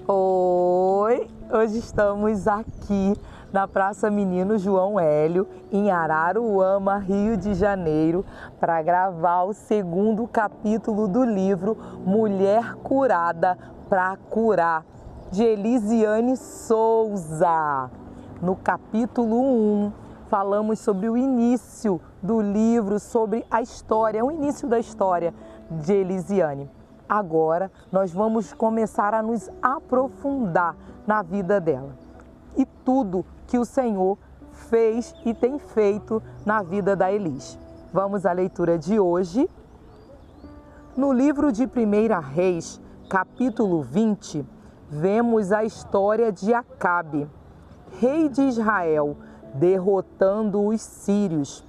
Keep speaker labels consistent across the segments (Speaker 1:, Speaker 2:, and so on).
Speaker 1: Oi, hoje estamos aqui na Praça Menino João Hélio, em Araruama, Rio de Janeiro, para gravar o segundo capítulo do livro Mulher Curada para Curar, de Elisiane Souza. No capítulo 1, falamos sobre o início do livro, sobre a história, o início da história de Elisiane. Agora nós vamos começar a nos aprofundar na vida dela e tudo que o Senhor fez e tem feito na vida da Elis. Vamos à leitura de hoje. No livro de 1 Reis, capítulo 20, vemos a história de Acabe, rei de Israel, derrotando os sírios.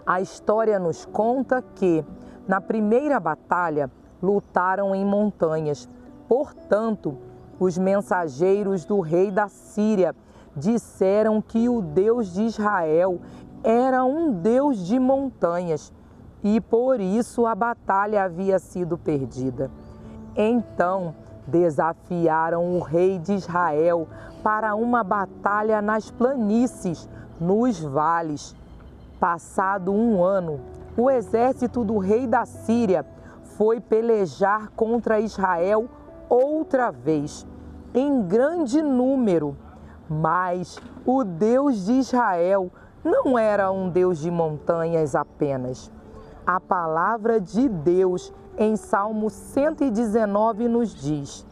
Speaker 1: A história nos conta que, na primeira batalha, lutaram em montanhas. Portanto, os mensageiros do rei da Síria disseram que o Deus de Israel era um Deus de montanhas e por isso a batalha havia sido perdida. Então, desafiaram o rei de Israel para uma batalha nas planícies, nos vales. Passado um ano, o exército do rei da Síria foi pelejar contra Israel outra vez, em grande número. Mas o Deus de Israel não era um Deus de montanhas apenas. A palavra de Deus em Salmo 119 nos diz: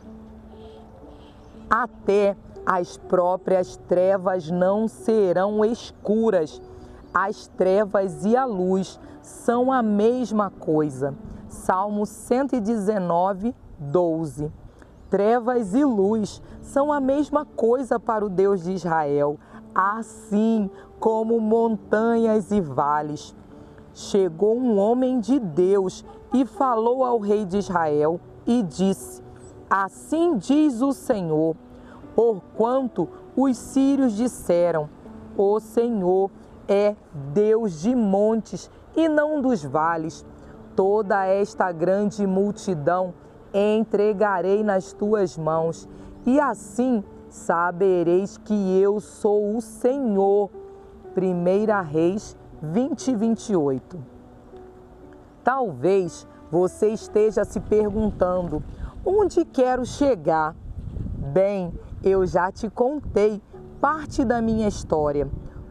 Speaker 1: até as próprias trevas não serão escuras. As trevas e a luz são a mesma coisa. Salmo 119, 12. Trevas e luz são a mesma coisa para o Deus de Israel, assim como montanhas e vales. Chegou um homem de Deus e falou ao rei de Israel e disse: assim diz o Senhor, porquanto os sírios disseram: o Senhor é Deus de montes e não dos vales. Toda esta grande multidão entregarei nas tuas mãos, e assim sabereis que eu sou o Senhor. 1 Reis 20, 28. Talvez você esteja se perguntando: onde quero chegar? Bem, eu já te contei parte da minha história.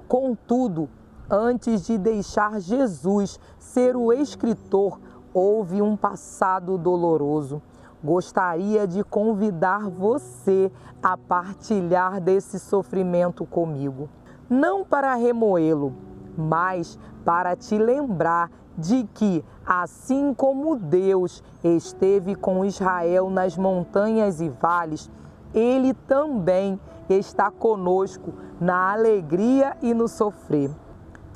Speaker 1: Contudo, antes de deixar Jesus ser o escritor, houve um passado doloroso. Gostaria de convidar você a partilhar desse sofrimento comigo. Não para remoê-lo, mas para te lembrar de que, assim como Deus esteve com Israel nas montanhas e vales, Ele também está conosco na alegria e no sofrer.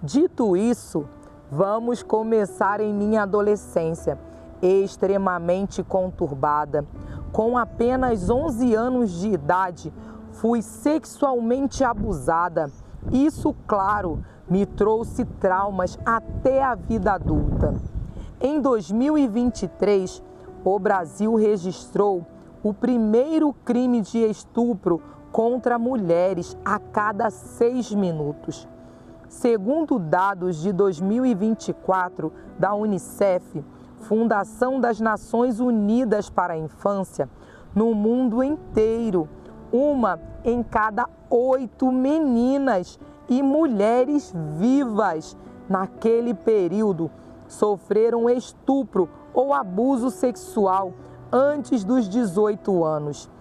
Speaker 1: Dito isso, vamos começar em minha adolescência, extremamente conturbada. Com apenas 11 anos de idade, fui sexualmente abusada. Isso, claro, me trouxe traumas até a vida adulta. Em 2023, o Brasil registrou o primeiro crime de estupro contra mulheres a cada 6 minutos. Segundo dados de 2024 da Unicef, Fundação das Nações Unidas para a Infância, no mundo inteiro, 1 em cada 8 meninas e mulheres vivas naquele período sofreram estupro ou abuso sexual antes dos 18 anos.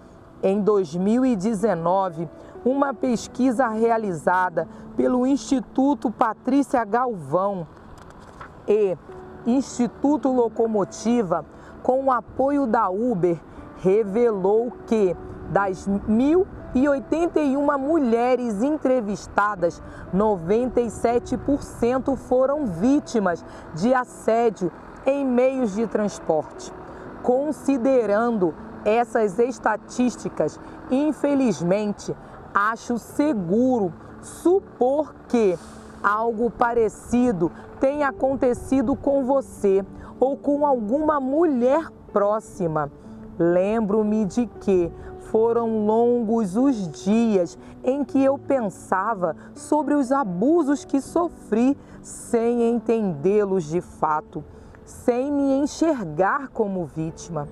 Speaker 1: Em 2019, uma pesquisa realizada pelo Instituto Patrícia Galvão e Instituto Locomotiva, com o apoio da Uber, revelou que das 1.081 mulheres entrevistadas, 97% foram vítimas de assédio em meios de transporte. Considerando essas estatísticas, infelizmente, acho seguro supor que algo parecido tenha acontecido com você ou com alguma mulher próxima. Lembro-me de que foram longos os dias em que eu pensava sobre os abusos que sofri sem entendê-los de fato, sem me enxergar como vítima.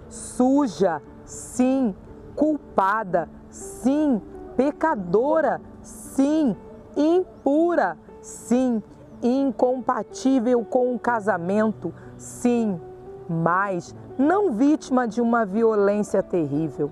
Speaker 1: Suja, sim. Culpada, sim. Pecadora, sim. Impura, sim. Incompatível com o casamento, sim. Mas não vítima de uma violência terrível.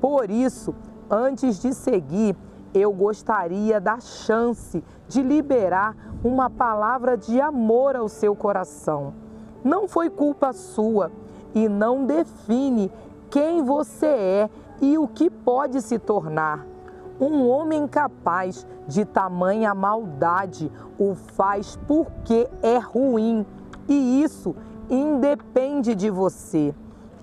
Speaker 1: Por isso, antes de seguir, eu gostaria da chance de liberar uma palavra de amor ao seu coração. Não foi culpa sua e não define quem você é e o que pode se tornar. Um homem capaz de tamanha maldade o faz porque é ruim, e isso independe de você.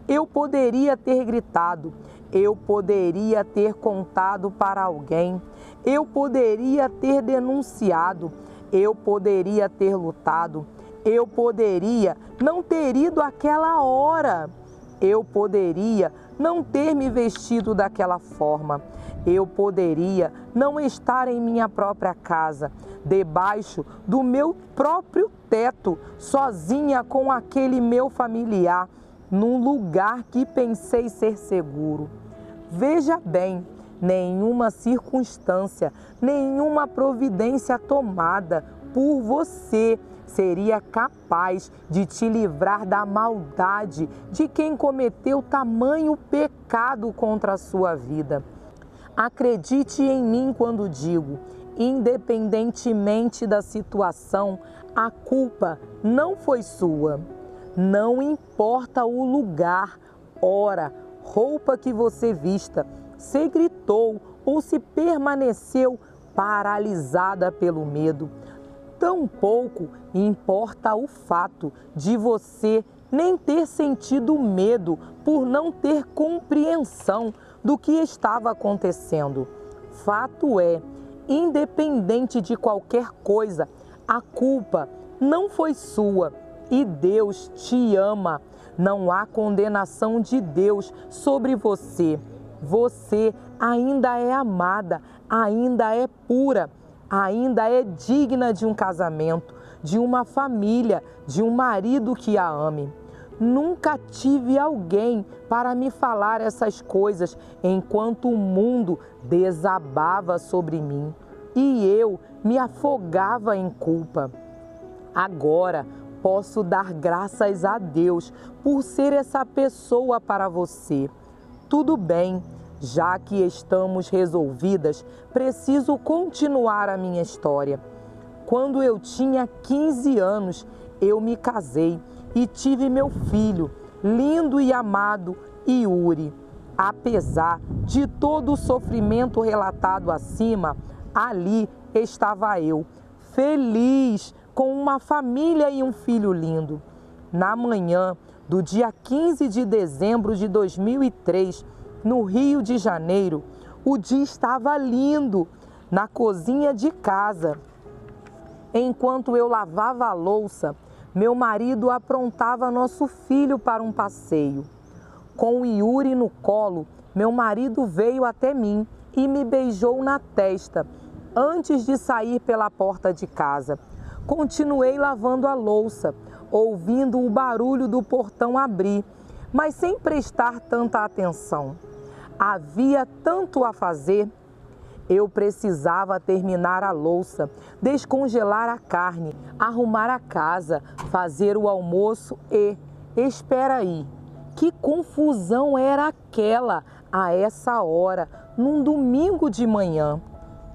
Speaker 1: Eu poderia ter gritado, eu poderia ter contado para alguém, eu poderia ter denunciado, eu poderia ter lutado, eu poderia não ter ido àquela hora, eu poderia não ter me vestido daquela forma, eu poderia não estar em minha própria casa, debaixo do meu próprio teto, sozinha com aquele meu familiar, num lugar que pensei ser seguro. Veja bem, nenhuma circunstância, nenhuma providência tomada por você seria capaz de te livrar da maldade de quem cometeu tamanho pecado contra a sua vida. Acredite em mim quando digo, independentemente da situação, a culpa não foi sua. Não importa o lugar, hora, roupa que você vista, se gritou ou se permaneceu paralisada pelo medo. Tampouco importa o fato de você nem ter sentido medo por não ter compreensão do que estava acontecendo. Fato é, independente de qualquer coisa, a culpa não foi sua e Deus te ama. Não há condenação de Deus sobre você. Você ainda é amada, ainda é pura, ainda é digna de um casamento, de uma família, de um marido que a ame. Nunca tive alguém para me falar essas coisas enquanto o mundo desabava sobre mim e eu me afogava em culpa. Agora posso dar graças a Deus por ser essa pessoa para você. Tudo bem, já que estamos resolvidas, preciso continuar a minha história. Quando eu tinha 15 anos, eu me casei e tive meu filho, lindo e amado, Yuri. Apesar de todo o sofrimento relatado acima, ali estava eu, feliz, com uma família e um filho lindo. Na manhã do dia 15 de dezembro de 2003, no Rio de Janeiro, o dia estava lindo. Na cozinha de casa, enquanto eu lavava a louça, meu marido aprontava nosso filho para um passeio. Com o Yuri no colo, meu marido veio até mim e me beijou na testa antes de sair pela porta de casa. Continuei lavando a louça, ouvindo o barulho do portão abrir, mas sem prestar tanta atenção. Havia tanto a fazer. Eu precisava terminar a louça, descongelar a carne, arrumar a casa, fazer o almoço e... Espera aí, que confusão era aquela a essa hora, num domingo de manhã?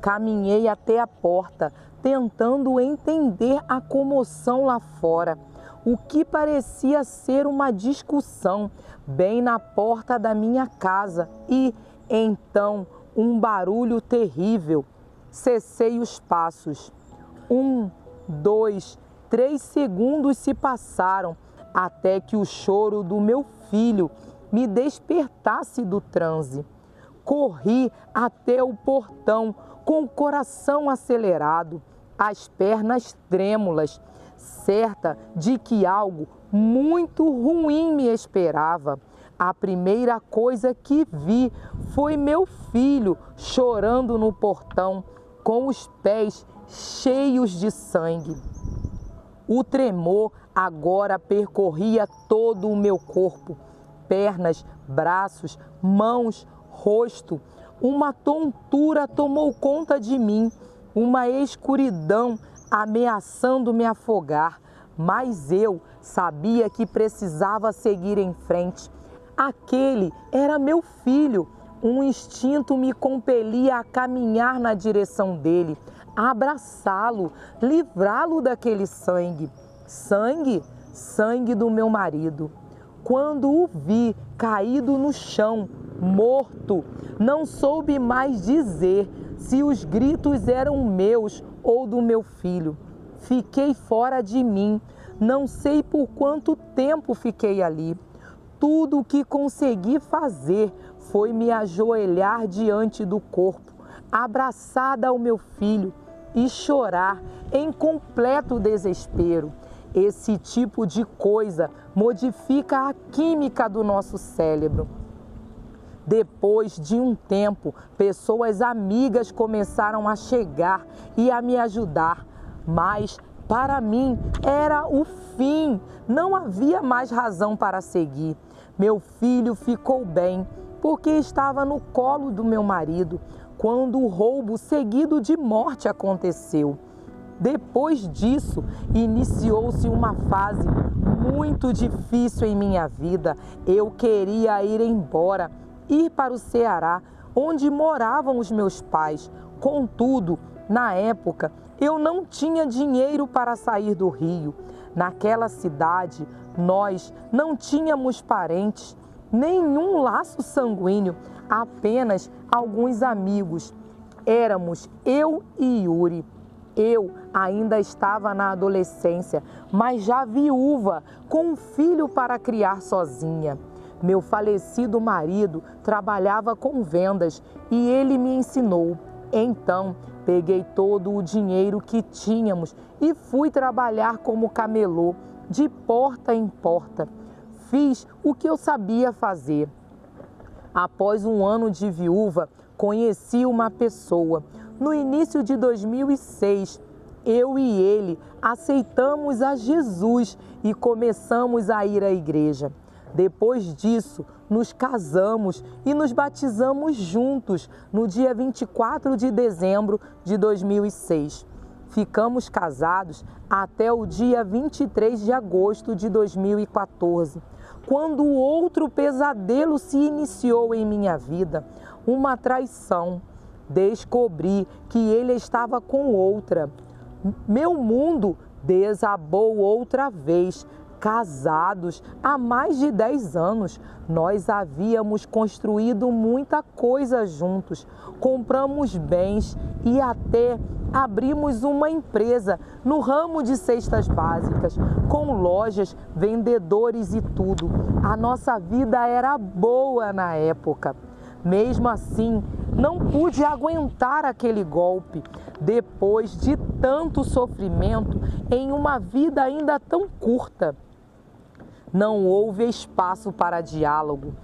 Speaker 1: Caminhei até a porta, tentando entender a comoção lá fora. O que parecia ser uma discussão bem na porta da minha casa e, então, um barulho terrível. Cessei os passos. 1, 2, 3 segundos se passaram até que o choro do meu filho me despertasse do transe. Corri até o portão com o coração acelerado, as pernas trêmulas, certa de que algo muito ruim me esperava. A primeira coisa que vi foi meu filho chorando no portão, com os pés cheios de sangue. O tremor agora percorria todo o meu corpo, pernas, braços, mãos, rosto. Uma tontura tomou conta de mim, uma escuridão ameaçando me afogar, mas eu sabia que precisava seguir em frente. Aquele era meu filho. Um instinto me compelia a caminhar na direção dele, a abraçá-lo, livrá-lo daquele sangue. Sangue? Sangue do meu marido. Quando o vi caído no chão, morto, não soube mais dizer se os gritos eram meus ou do meu filho. Fiquei fora de mim, não sei por quanto tempo fiquei ali. Tudo o que consegui fazer foi me ajoelhar diante do corpo, abraçada ao meu filho, e chorar em completo desespero. Esse tipo de coisa modifica a química do nosso cérebro. Depois de um tempo, pessoas amigas começaram a chegar e a me ajudar, mas para mim era o fim, não havia mais razão para seguir. Meu filho ficou bem, porque estava no colo do meu marido, quando o roubo seguido de morte aconteceu. Depois disso, iniciou-se uma fase muito difícil em minha vida. Eu queria ir embora, ir para o Ceará, onde moravam os meus pais. Contudo, na época, eu não tinha dinheiro para sair do Rio. Naquela cidade, nós não tínhamos parentes, nenhum laço sanguíneo, apenas alguns amigos. Éramos eu e Yuri. Eu ainda estava na adolescência, mas já viúva, com um filho para criar sozinha. Meu falecido marido trabalhava com vendas e ele me ensinou. Então, peguei todo o dinheiro que tínhamos e fui trabalhar como camelô, de porta em porta. Fiz o que eu sabia fazer. Após um ano de viúva, conheci uma pessoa. No início de 2006, eu e ele aceitamos a Jesus e começamos a ir à igreja. Depois disso, nos casamos e nos batizamos juntos no dia 24 de dezembro de 2006. Ficamos casados até o dia 23 de agosto de 2014, quando outro pesadelo se iniciou em minha vida, uma traição. Descobri que ele estava com outra. Meu mundo desabou outra vez. Casados há mais de 10 anos, nós havíamos construído muita coisa juntos, compramos bens e até abrimos uma empresa no ramo de cestas básicas, com lojas, vendedores e tudo. A nossa vida era boa na época. Mesmo assim, não pude aguentar aquele golpe. Depois de tanto sofrimento em uma vida ainda tão curta, não houve espaço para diálogo.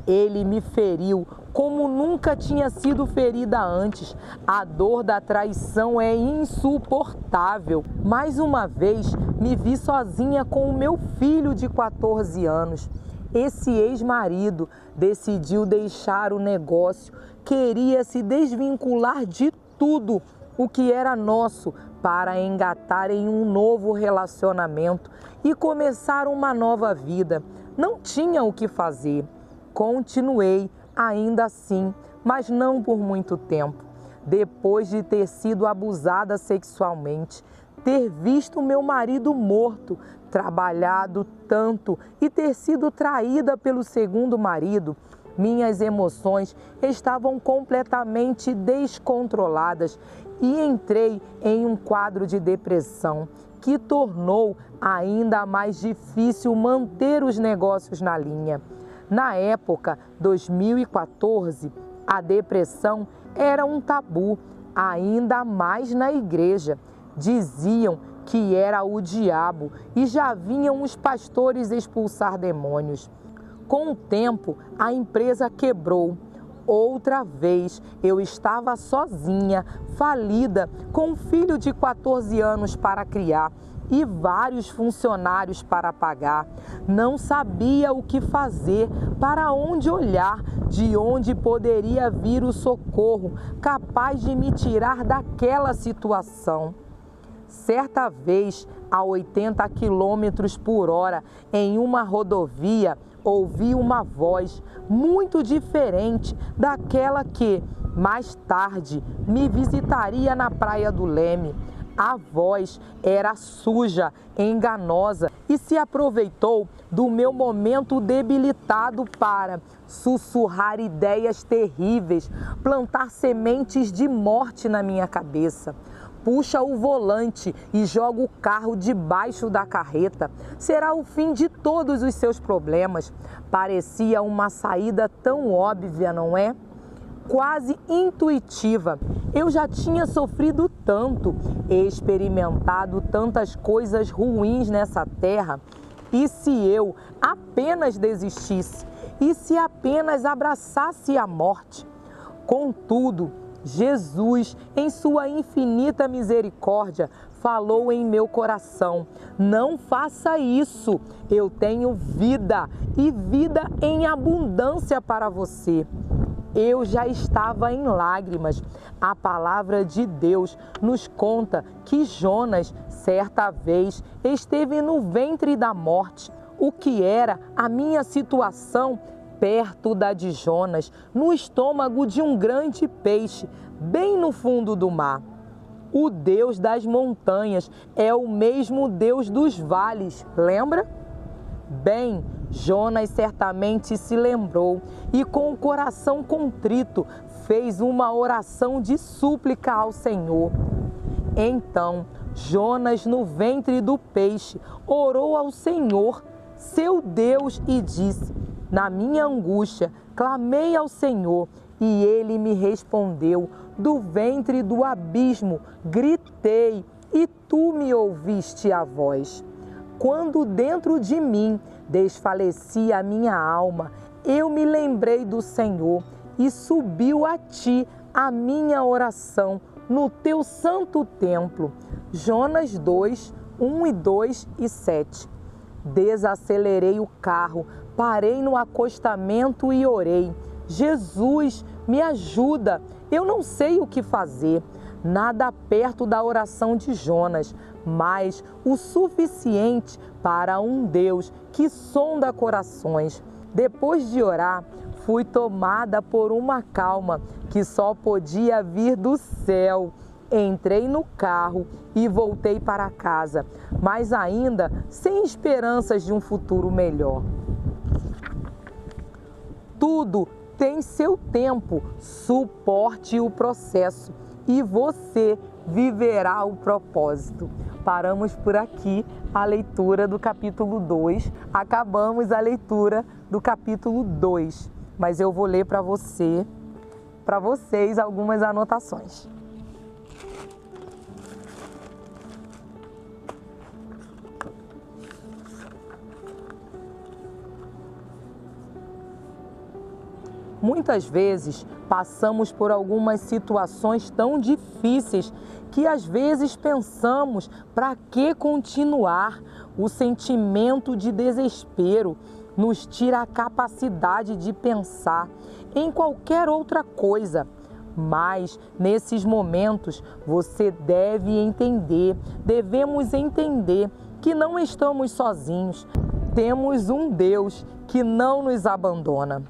Speaker 1: Ele me feriu como nunca tinha sido ferida antes. A dor da traição é insuportável. Mais uma vez, me vi sozinha com o meu filho de 14 anos. Esse ex-marido decidiu deixar o negócio, queria se desvincular de tudo o que era nosso para engatar em um novo relacionamento e começar uma nova vida. Não tinha o que fazer. Continuei ainda assim, mas não por muito tempo. Depois de ter sido abusada sexualmente, ter visto meu marido morto, trabalhado tanto e ter sido traída pelo segundo marido, minhas emoções estavam completamente descontroladas e entrei em um quadro de depressão que tornou ainda mais difícil manter os negócios na linha. Na época, 2014, a depressão era um tabu, ainda mais na igreja. Diziam que era o diabo e já vinham os pastores expulsar demônios. Com o tempo, a empresa quebrou. Outra vez, eu estava sozinha, falida, com um filho de 14 anos para criar e vários funcionários para pagar. Não sabia o que fazer, para onde olhar, de onde poderia vir o socorro capaz de me tirar daquela situação. Certa vez, a 80 quilômetros por hora, em uma rodovia, ouvi uma voz muito diferente daquela que, mais tarde, me visitaria na Praia do Leme. A voz era suja, enganosa e se aproveitou do meu momento debilitado para sussurrar ideias terríveis, plantar sementes de morte na minha cabeça. Puxa o volante e joga o carro debaixo da carreta. Será o fim de todos os seus problemas. Parecia uma saída tão óbvia, não é? Quase intuitiva. Eu já tinha sofrido tanto, experimentado tantas coisas ruins nessa terra. E se eu apenas desistisse? E se apenas abraçasse a morte? Contudo, Jesus, em sua infinita misericórdia, falou em meu coração: não faça isso, eu tenho vida e vida em abundância para você. Eu já estava em lágrimas. A palavra de Deus nos conta que Jonas, certa vez, esteve no ventre da morte. O que era a minha situação? Perto da de Jonas, no estômago de um grande peixe, bem no fundo do mar. O Deus das montanhas é o mesmo Deus dos vales, lembra? Bem, Jonas certamente se lembrou e, com o coração contrito, fez uma oração de súplica ao Senhor. Então, Jonas, no ventre do peixe, orou ao Senhor, seu Deus, e disse: na minha angústia, clamei ao Senhor e Ele me respondeu. Do ventre do abismo, gritei e Tu me ouviste a voz. Quando dentro de mim desfalecia a minha alma, eu me lembrei do Senhor e subiu a Ti a minha oração no Teu santo templo. Jonas 2, 1 e 2 e 7. Desacelerei o carro, parei no acostamento e orei: Jesus, me ajuda, eu não sei o que fazer. Nada perto da oração de Jonas, mas o suficiente para um Deus que sonda corações. Depois de orar, fui tomada por uma calma que só podia vir do céu. Entrei no carro e voltei para casa, mas ainda sem esperanças de um futuro melhor. Tudo tem seu tempo, suporte o processo e você viverá o propósito. Paramos por aqui a leitura do capítulo 2, acabamos a leitura do capítulo 2, mas eu vou ler para vocês algumas anotações. Muitas vezes passamos por algumas situações tão difíceis que às vezes pensamos: para que continuar? O sentimento de desespero nos tira a capacidade de pensar em qualquer outra coisa. Mas nesses momentos devemos entender que não estamos sozinhos. Temos um Deus que não nos abandona.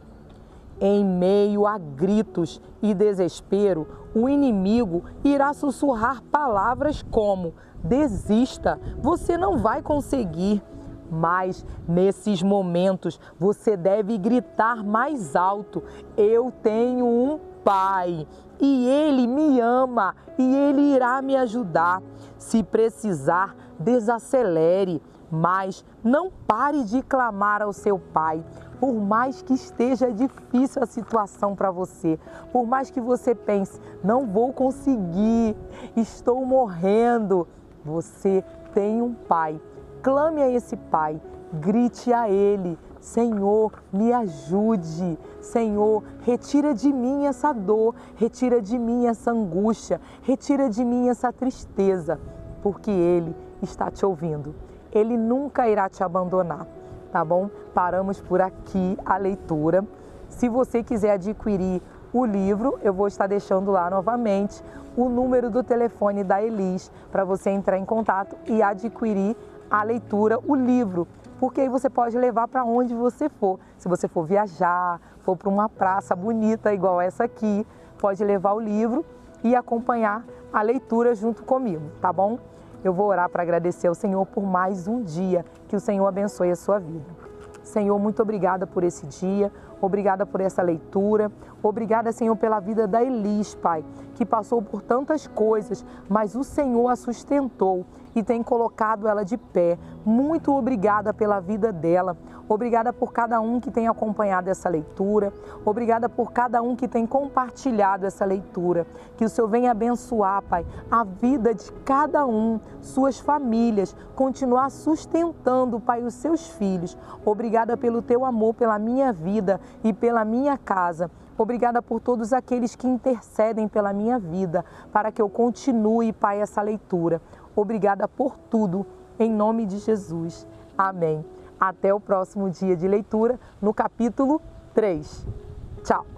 Speaker 1: Em meio a gritos e desespero, o inimigo irá sussurrar palavras como: desista, você não vai conseguir. Mas nesses momentos você deve gritar mais alto: eu tenho um Pai e Ele me ama e Ele irá me ajudar. Se precisar, desacelere, mas não pare de clamar ao seu Pai. Por mais que esteja difícil a situação para você, por mais que você pense: não vou conseguir, estou morrendo, você tem um Pai. Clame a esse Pai, grite a Ele, Senhor, me ajude. Senhor, retira de mim essa dor, retira de mim essa angústia, retira de mim essa tristeza, porque Ele está te ouvindo. Ele nunca irá te abandonar, tá bom? Paramos por aqui a leitura. Se você quiser adquirir o livro, eu vou estar deixando lá novamente o número do telefone da Elis para você entrar em contato e adquirir a leitura, o livro, porque aí você pode levar para onde você for. Se você for viajar, for para uma praça bonita igual essa aqui, pode levar o livro e acompanhar a leitura junto comigo, tá bom? Eu vou orar para agradecer ao Senhor por mais um dia, que o Senhor abençoe a sua vida. Senhor, muito obrigada por esse dia, obrigada por essa leitura, obrigada, Senhor, pela vida da Elis, Pai, que passou por tantas coisas, mas o Senhor a sustentou e tem colocado ela de pé. Muito obrigada pela vida dela, obrigada por cada um que tem acompanhado essa leitura, obrigada por cada um que tem compartilhado essa leitura. Que o Senhor venha abençoar, Pai, a vida de cada um, suas famílias, continuar sustentando, Pai, os seus filhos. Obrigada pelo teu amor, pela minha vida e pela minha casa. Obrigada por todos aqueles que intercedem pela minha vida, para que eu continue, Pai, essa leitura. Obrigada por tudo, em nome de Jesus. Amém. Até o próximo dia de leitura, no capítulo 3. Tchau!